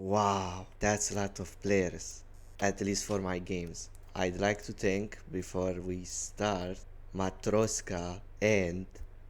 Wow, that's a lot of players, at least for my games. I'd like to thank, before we start, Matroska and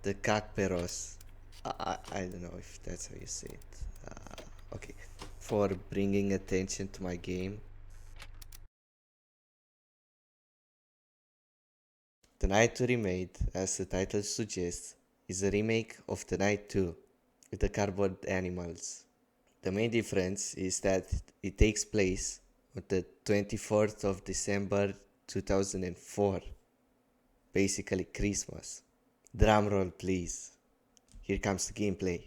the Kakperos. I don't know if that's how you say it. Okay, for bringing attention to my game. The Night 2 Remade, as the title suggests, is a remake of The Night 2 with the cardboard animals. The main difference is that it takes place on the 24th of December 2004, basically Christmas. Drum roll, please. Here comes the gameplay.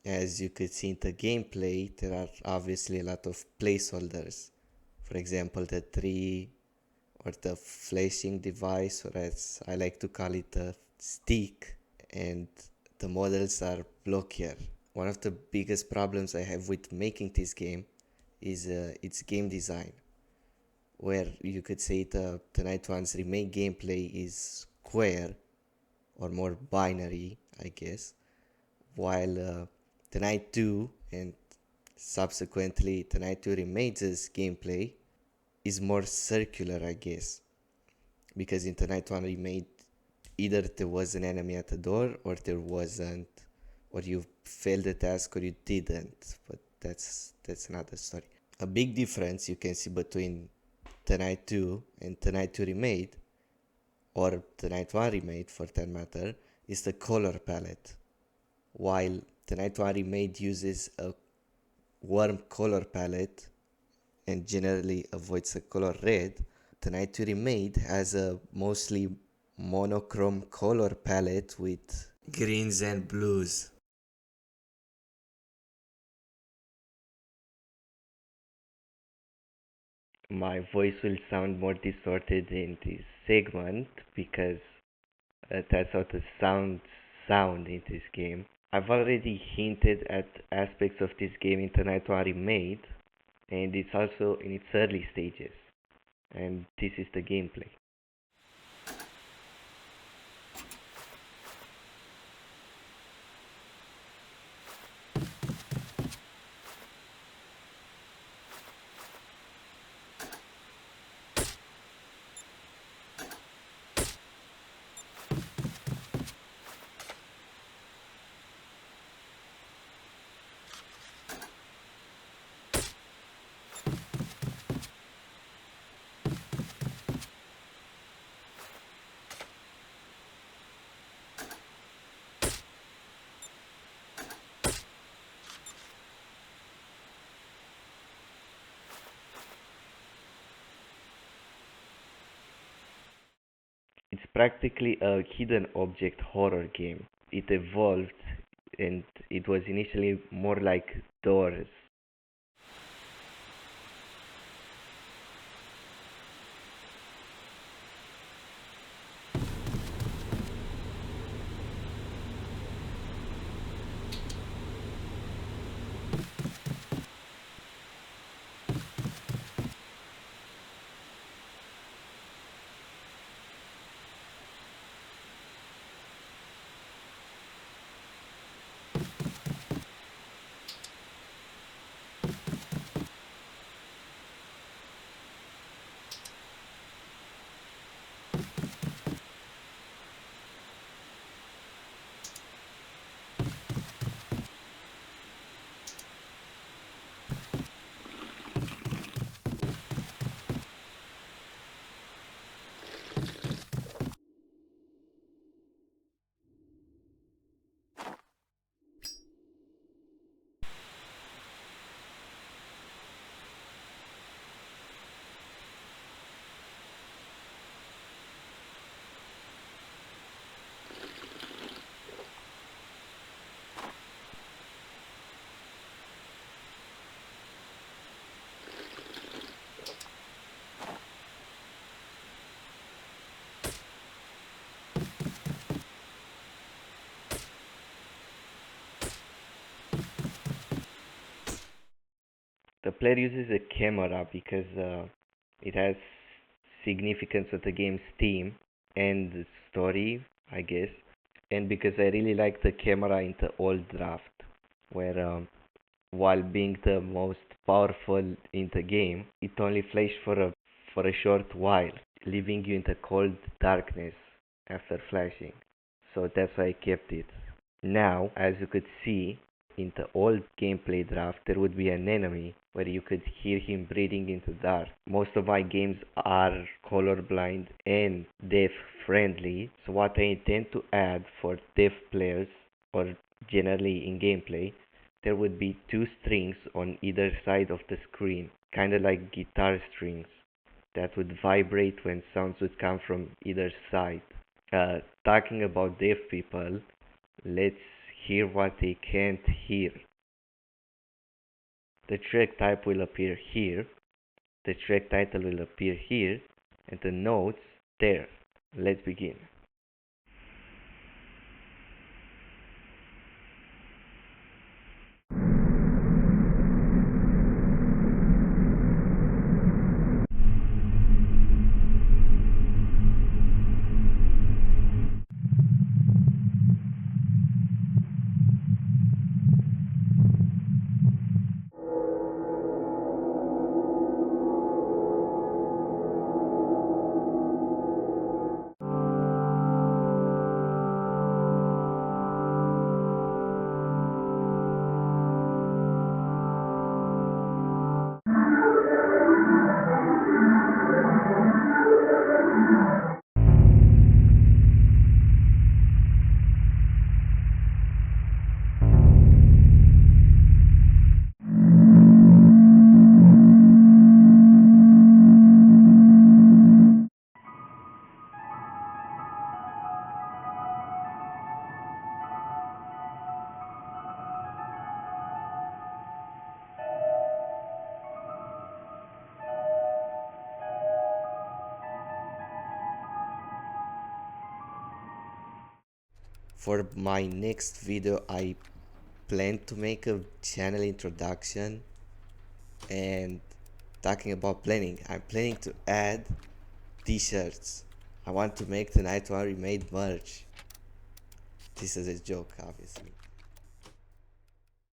As you could see in the gameplay, there are obviously a lot of placeholders. For example, the tree or the flashing device, or as I like to call it, the stick, and the models are blockier. One of the biggest problems I have with making this game is its game design, where you could say the Night One's remake gameplay is square or more binary, I guess, while the Night 2 and subsequently the Night 2 Remade's gameplay is more circular, I guess, because in the Night 1 Remade, either there was an enemy at the door or there wasn't, or you failed the task or you didn't, but that's another story. A big difference you can see between the Night 2 and the Night 2 Remade, or the Night 1 Remade for that matter, is the color palette. While the Night 1 Remade uses a warm color palette and generally avoids the color red, the Night 2 Remade has a mostly monochrome color palette with greens and blues. My voice will sound more distorted in this segment because that's how the sound in this game. I've already hinted at aspects of this game in the Night 1 Remade, and it's also in its early stages. And this is the gameplay. practically a hidden object horror game. It evolved and it was initially more like Doors. The player uses a camera because it has significance with the game's theme and the story, I guess. And because I really like the camera in the old draft, where while being the most powerful in the game, it only flashed for a short while, leaving you in the cold darkness after flashing. So that's why I kept it. Now, as you could see, in the old gameplay draft, there would be an enemy where you could hear him breathing in the dark. Most of my games are colorblind and deaf friendly, so what I intend to add for deaf players or generally in gameplay, there would be two strings on either side of the screen, kind of like guitar strings that would vibrate when sounds would come from either side. Talking about deaf people, let's hear what they can't hear. The track type will appear here, the track title will appear here, and the notes there. Let's begin. For my next video, I plan to make a channel introduction and talking about planning. I'm planning to add t-shirts. I want to make the Night One Remade merch. This is a joke, obviously.